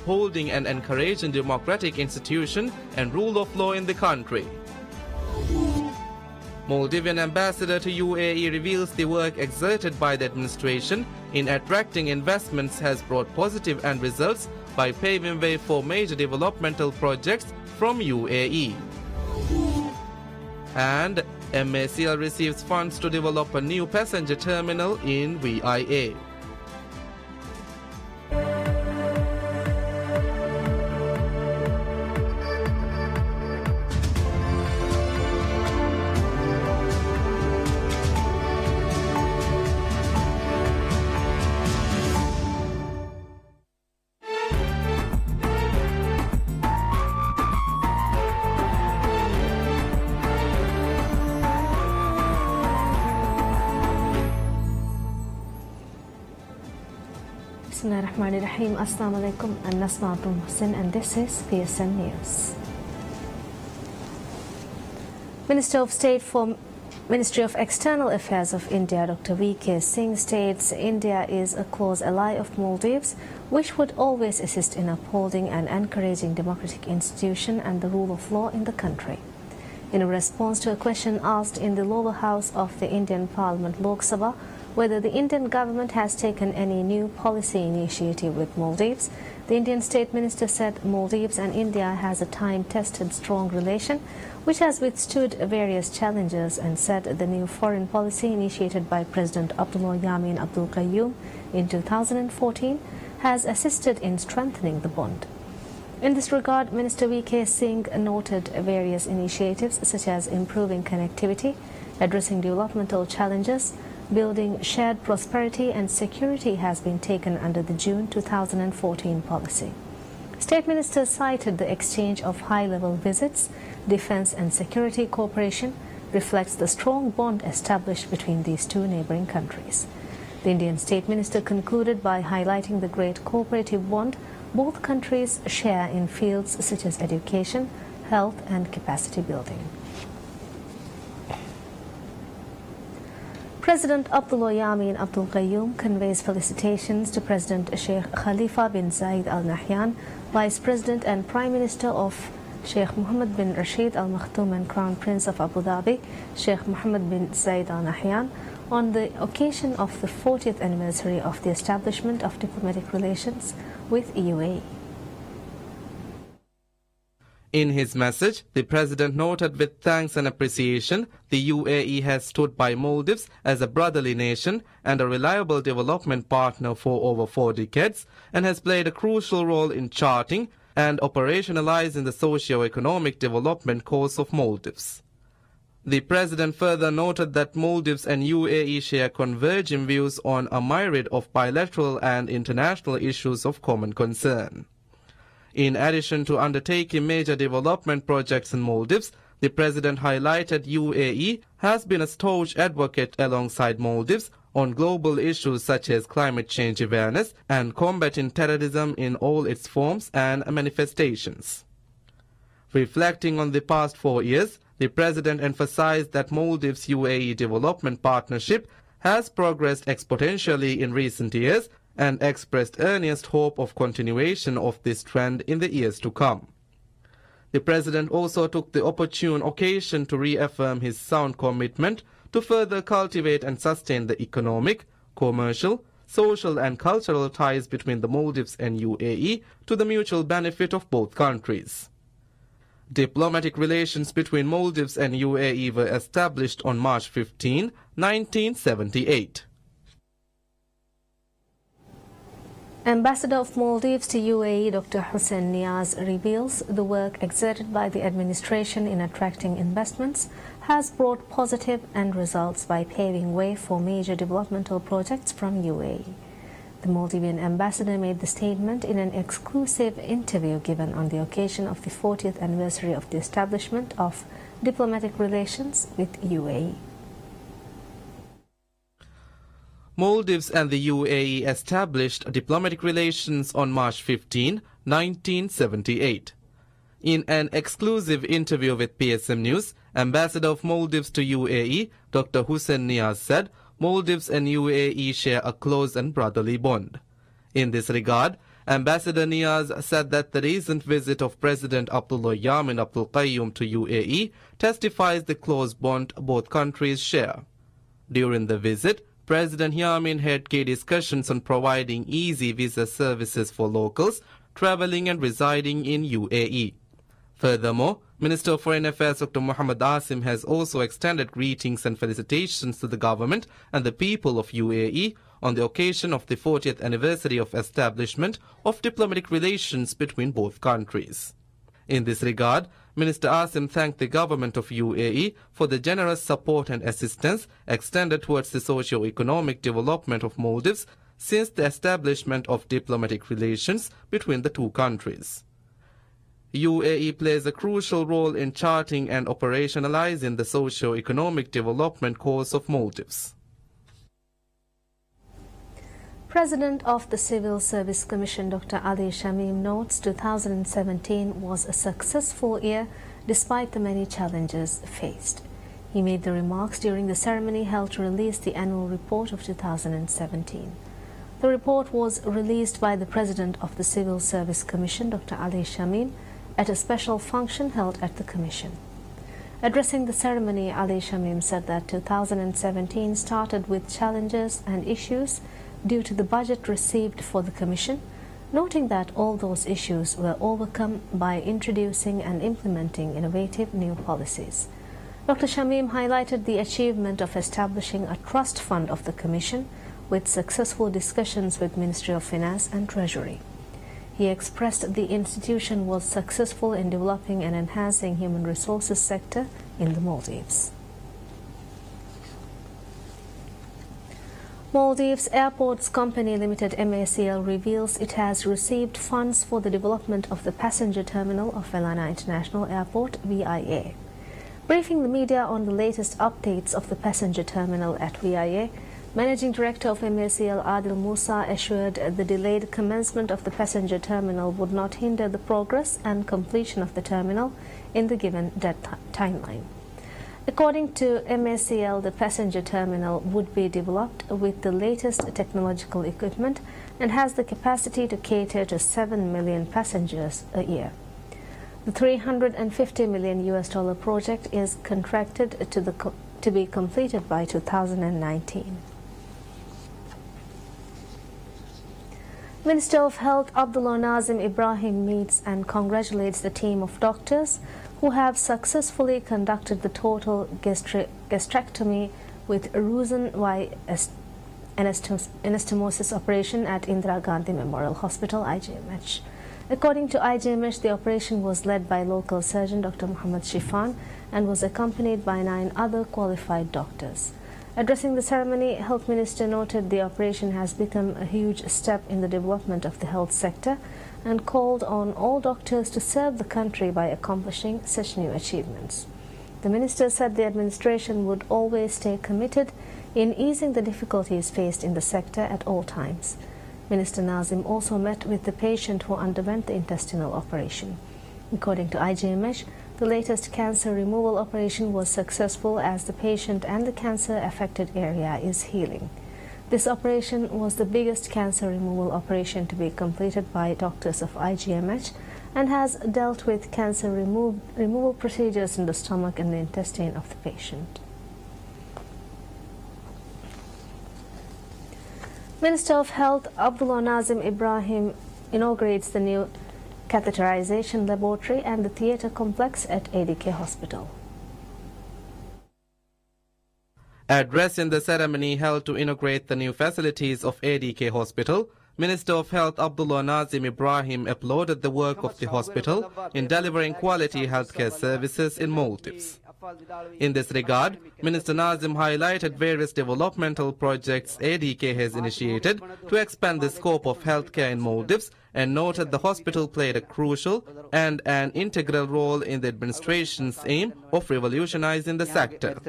upholding and encouraging democratic institutions and rule of law in the country. Maldivian ambassador to UAE reveals the work exerted by the administration in attracting investments has brought positive end results by paving way for major developmental projects from UAE. And MACL receives funds to develop a new passenger terminal in VIA. Bismillahirrahmanirrahim. Assalamu alaikum. I'm Nasma Abdul Hussein and this is PSM News. Minister of State for Ministry of External Affairs of India, Dr. V.K. Singh, states India is a close ally of Maldives, which would always assist in upholding and encouraging democratic institutions and the rule of law in the country. In a response to a question asked in the lower house of the Indian Parliament, Lok Sabha, whether the Indian government has taken any new policy initiative with Maldives, the Indian State Minister said Maldives and India has a time-tested strong relation which has withstood various challenges, and said the new foreign policy initiated by President Abdullah Yamin Abdul Qayyum in 2014 has assisted in strengthening the bond. In this regard, Minister V.K. Singh noted various initiatives such as improving connectivity, addressing developmental challenges, building shared prosperity and security has been taken under the June 2014 policy. State Minister cited the exchange of high-level visits. Defense and security cooperation reflects the strong bond established between these two neighboring countries. The Indian State Minister concluded by highlighting the great cooperative bond both countries share in fields such as education, health and capacity building. President Abdullah Yamin Abdul Qayyum conveys felicitations to President Sheikh Khalifa bin Zayed Al Nahyan, Vice President and Prime Minister of Sheikh Mohammed bin Rashid Al Maktoum and Crown Prince of Abu Dhabi, Sheikh Mohammed bin Zayed Al Nahyan, on the occasion of the 40th anniversary of the establishment of diplomatic relations with UAE. In his message, the President noted with thanks and appreciation the UAE has stood by Maldives as a brotherly nation and a reliable development partner for over 4 decades, and has played a crucial role in charting and operationalizing the socio-economic development course of Maldives. The President further noted that Maldives and UAE share converging views on a myriad of bilateral and international issues of common concern. In addition to undertaking major development projects in Maldives, the President highlighted UAE has been a staunch advocate alongside Maldives on global issues such as climate change awareness and combating terrorism in all its forms and manifestations. Reflecting on the past 4 years, the President emphasized that Maldives-UAE development partnership has progressed exponentially in recent years and expressed earnest hope of continuation of this trend in the years to come. The President also took the opportune occasion to reaffirm his sound commitment to further cultivate and sustain the economic, commercial, social and cultural ties between the Maldives and UAE to the mutual benefit of both countries. Diplomatic relations between Maldives and UAE were established on March 15, 1978. Ambassador of Maldives to UAE, Dr. Hussein Niaz, reveals the work exerted by the administration in attracting investments has brought positive end results by paving way for major developmental projects from UAE. The Maldivian ambassador made the statement in an exclusive interview given on the occasion of the 40th anniversary of the establishment of diplomatic relations with UAE. Maldives and the UAE established diplomatic relations on March 15, 1978. In an exclusive interview with PSM News, Ambassador of Maldives to UAE, Dr. Hussein Niaz said Maldives and UAE share a close and brotherly bond. In this regard, Ambassador Niaz said that the recent visit of President Abdullah Yamin Abdul Qayyum to UAE testifies the close bond both countries share. During the visit, President Yamin had key discussions on providing easy visa services for locals traveling and residing in UAE. Furthermore, Minister of Foreign Affairs Dr. Muhammad Asim has also extended greetings and felicitations to the government and the people of UAE on the occasion of the 40th anniversary of establishment of diplomatic relations between both countries. In this regard, Minister Asim thanked the government of UAE for the generous support and assistance extended towards the socio-economic development of Maldives since the establishment of diplomatic relations between the two countries. UAE plays a crucial role in charting and operationalizing the socio-economic development course of Maldives. President of the Civil Service Commission Dr. Ali Shamim notes 2017 was a successful year despite the many challenges faced. He made the remarks during the ceremony held to release the annual report of 2017. The report was released by the President of the Civil Service Commission Dr. Ali Shamim at a special function held at the Commission. Addressing the ceremony, Ali Shamim said that 2017 started with challenges and issues due to the budget received for the Commission, noting that all those issues were overcome by introducing and implementing innovative new policies. Dr. Shamim highlighted the achievement of establishing a trust fund of the Commission with successful discussions with Ministry of Finance and Treasury. He expressed the institution was successful in developing and enhancing human resources sector in the Maldives. Maldives Airports Company Limited MACL reveals it has received funds for the development of the passenger terminal of Velana International Airport, VIA. Briefing the media on the latest updates of the passenger terminal at VIA, Managing Director of MACL Adil Musa assured the delayed commencement of the passenger terminal would not hinder the progress and completion of the terminal in the given timeline. According to MACL, the passenger terminal would be developed with the latest technological equipment and has the capacity to cater to 7 million passengers a year. The $350 million project is contracted to be completed by 2019. Minister of Health Abdullah Nazim Ibrahim meets and congratulates the team of doctors who have successfully conducted the total gastrectomy with Rosen-Y anastomosis operation at Indira Gandhi Memorial Hospital, IGMH. According to IGMH, the operation was led by local surgeon Dr. Muhammad Shifan and was accompanied by 9 other qualified doctors. Addressing the ceremony, Health Minister noted the operation has become a huge step in the development of the health sector and called on all doctors to serve the country by accomplishing such new achievements. The minister said the administration would always stay committed in easing the difficulties faced in the sector at all times. Minister Nazim also met with the patient who underwent the intestinal operation. According to IGMH, the latest cancer removal operation was successful as the patient and the cancer-affected area is healing. This operation was the biggest cancer removal operation to be completed by doctors of IGMH and has dealt with cancer removal procedures in the stomach and the intestine of the patient. Minister of Health Abdullah Nazim Ibrahim inaugurates the new catheterization laboratory and the theatre complex at ADK Hospital. Addressing the ceremony held to inaugurate the new facilities of ADK Hospital, Minister of Health Abdullah Nazim Ibrahim applauded the work of the hospital in delivering quality healthcare services in Maldives. In this regard, Minister Nazim highlighted various developmental projects ADK has initiated to expand the scope of healthcare in Maldives and noted the hospital played a crucial and an integral role in the administration's aim of revolutionizing the sector.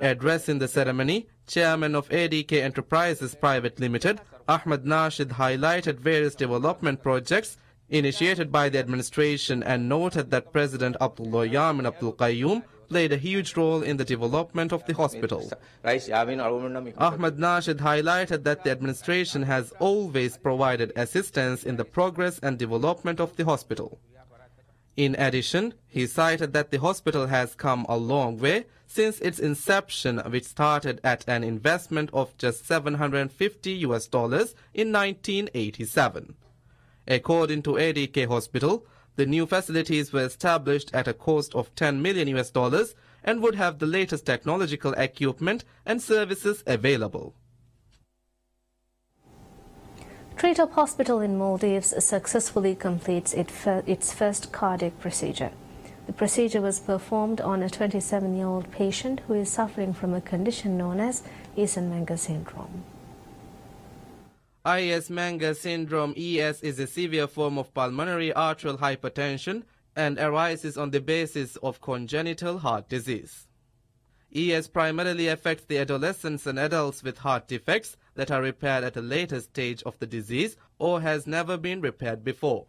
Addressing the ceremony, Chairman of ADK Enterprises Private Limited, Ahmed Nashid, highlighted various development projects initiated by the administration and noted that President Abdullah Yamin Abdul Qayyum played a huge role in the development of the hospital. Ahmed Nasheed highlighted that the administration has always provided assistance in the progress and development of the hospital. In addition, he cited that the hospital has come a long way since its inception, which started at an investment of just $750 in 1987. According to ADK Hospital, the new facilities were established at a cost of $10 million and would have the latest technological equipment and services available. Treetop Hospital in Maldives successfully completes its first cardiac procedure. The procedure was performed on a 27-year-old patient who is suffering from a condition known as Eisenmenger syndrome. Eisenmenger syndrome (ES) is a severe form of pulmonary arterial hypertension and arises on the basis of congenital heart disease. ES primarily affects the adolescents and adults with heart defects that are repaired at a later stage of the disease or has never been repaired before.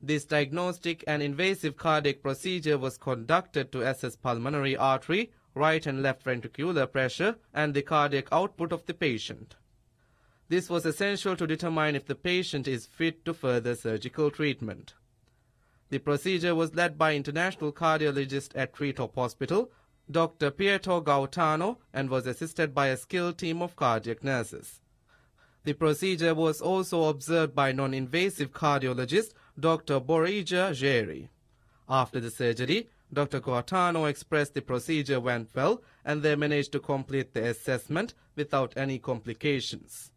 This diagnostic and invasive cardiac procedure was conducted to assess pulmonary artery, right and left ventricular pressure, and the cardiac output of the patient. This was essential to determine if the patient is fit to further surgical treatment. The procedure was led by international cardiologist at Treetop Hospital, Dr. Pietro Gautano, and was assisted by a skilled team of cardiac nurses. The procedure was also observed by non-invasive cardiologist Dr. Borija Jeri. After the surgery, Dr. Gautano expressed the procedure went well and they managed to complete the assessment without any complications.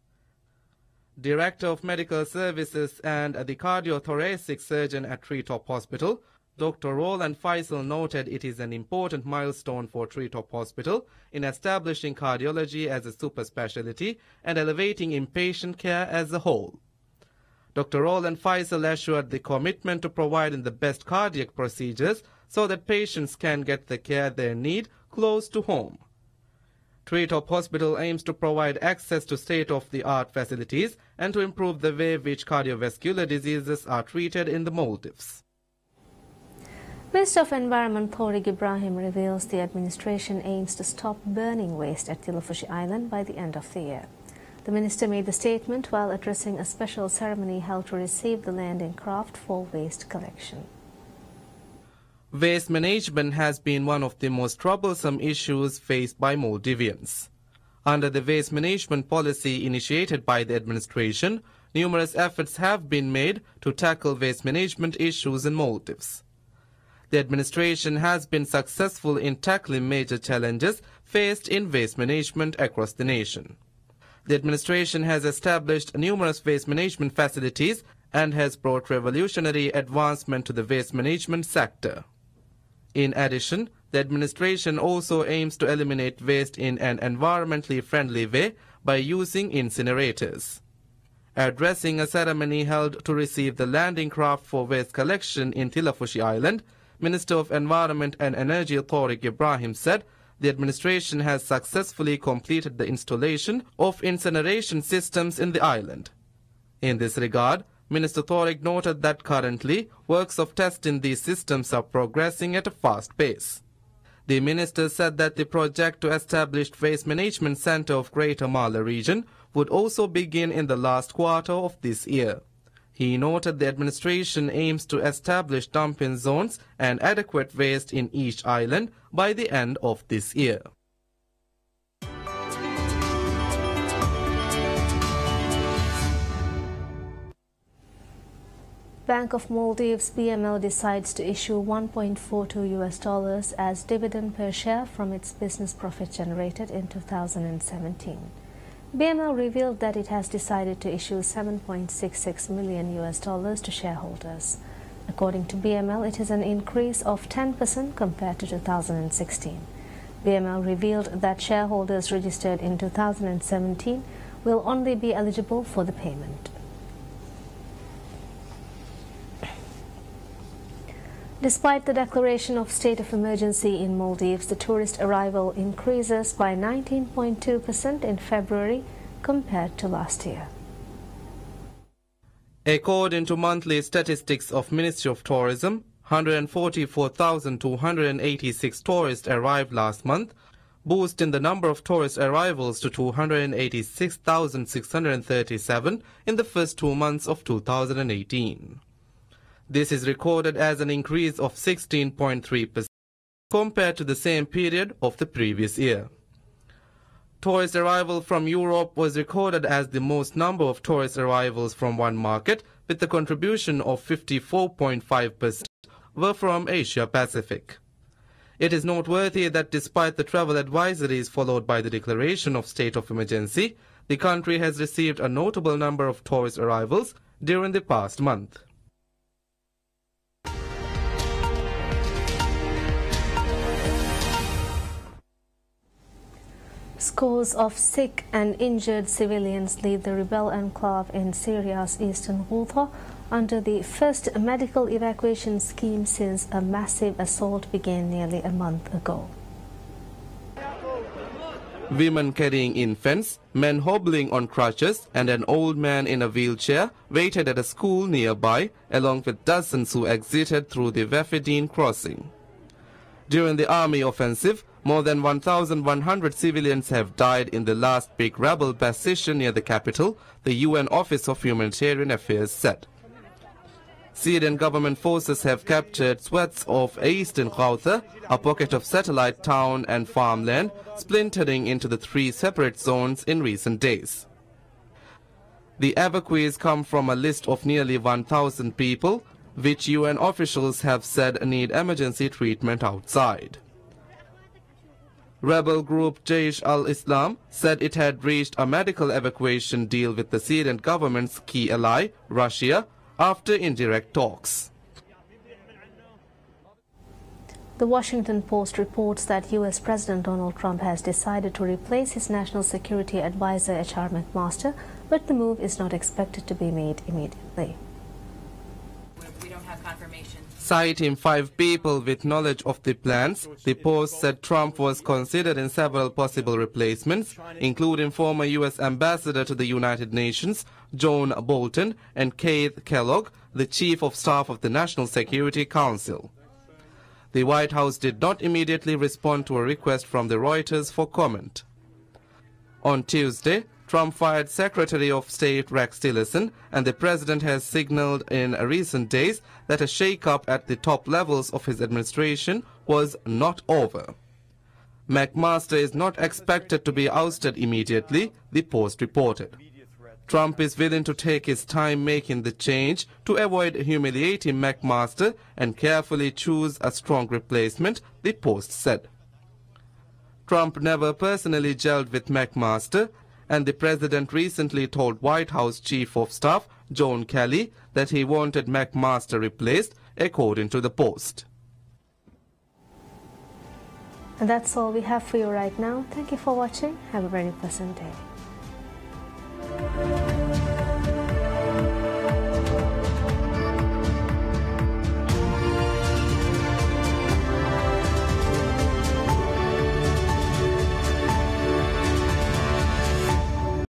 Director of Medical Services and the cardiothoracic surgeon at Treetop Hospital, Dr. Roland Faisal, noted it is an important milestone for Treetop Hospital in establishing cardiology as a super specialty and elevating inpatient care as a whole. Dr. Roland Faisal assured the commitment to providing the best cardiac procedures so that patients can get the care they need close to home. Treetop Hospital aims to provide access to state-of-the-art facilities and to improve the way which cardiovascular diseases are treated in the Maldives. Minister of Environment Tariq Ibrahim reveals the administration aims to stop burning waste at Tilafushi Island by the end of the year. The minister made the statement while addressing a special ceremony held to receive the landing craft for waste collection. Waste management has been one of the most troublesome issues faced by Maldivians. Under the waste management policy initiated by the administration, numerous efforts have been made to tackle waste management issues in Maldives. The administration has been successful in tackling major challenges faced in waste management across the nation. The administration has established numerous waste management facilities and has brought revolutionary advancement to the waste management sector. In addition, the administration also aims to eliminate waste in an environmentally friendly way by using incinerators. Addressing a ceremony held to receive the landing craft for waste collection in Tilafushi Island, Minister of Environment and Energy Tariq Ibrahim said the administration has successfully completed the installation of incineration systems in the island. In this regard, Minister Tariq noted that currently works of testing these systems are progressing at a fast pace. The minister said that the project to establish Waste Management Center of Greater Mala region would also begin in the last quarter of this year. He noted the administration aims to establish dumping zones and adequate waste in each island by the end of this year. Bank of Maldives BML decides to issue $1.42 as dividend per share from its business profit generated in 2017. BML revealed that it has decided to issue $7.66 million to shareholders. According to BML, it is an increase of 10% compared to 2016. BML revealed that shareholders registered in 2017 will only be eligible for the payment. Despite the declaration of state of emergency in Maldives, the tourist arrival increases by 19.2% in February compared to last year. According to monthly statistics of Ministry of Tourism, 144,286 tourists arrived last month, boosting the number of tourist arrivals to 286,637 in the first 2 months of 2018. This is recorded as an increase of 16.3% compared to the same period of the previous year. Tourist arrival from Europe was recorded as the most number of tourist arrivals from one market, with the contribution of 54.5% were from Asia Pacific. It is noteworthy that despite the travel advisories followed by the declaration of state of emergency, the country has received a notable number of tourist arrivals during the past month. Scores of sick and injured civilians leave the rebel enclave in Syria's eastern Ghouta under the first medical evacuation scheme since a massive assault began nearly a month ago. Women carrying infants, men hobbling on crutches, and an old man in a wheelchair waited at a school nearby, along with dozens who exited through the Wafedin crossing. During the army offensive, more than 1,100 civilians have died in the last big rebel bastion near the capital, the UN Office of Humanitarian Affairs said. Syrian government forces have captured swaths of eastern Ghouta, a pocket of satellite town and farmland, splintering into the 3 separate zones in recent days. The evacuees come from a list of nearly 1,000 people, which UN officials have said need emergency treatment outside. Rebel group Jaish al-Islam said it had reached a medical evacuation deal with the Syrian government's key ally, Russia, after indirect talks. The Washington Post reports that U.S. President Donald Trump has decided to replace his national security advisor H.R. McMaster, but the move is not expected to be made immediately. We don't have confirmation. Citing 5 people with knowledge of the plans, the Post said Trump was considered in several possible replacements, including former U.S. Ambassador to the United Nations, John Bolton, and Keith Kellogg, the Chief of Staff of the National Security Council. The White House did not immediately respond to a request from the Reuters for comment. On Tuesday, Trump fired Secretary of State Rex Tillerson, and the president has signaled in recent days that a shake-up at the top levels of his administration was not over. McMaster is not expected to be ousted immediately, the Post reported. Trump is willing to take his time making the change to avoid humiliating McMaster and carefully choose a strong replacement, the Post said. Trump never personally gelled with McMaster, and the president recently told White House Chief of Staff John Kelly that he wanted McMaster replaced, according to the Post. And that's all we have for you right now. Thank you for watching. Have a very pleasant day.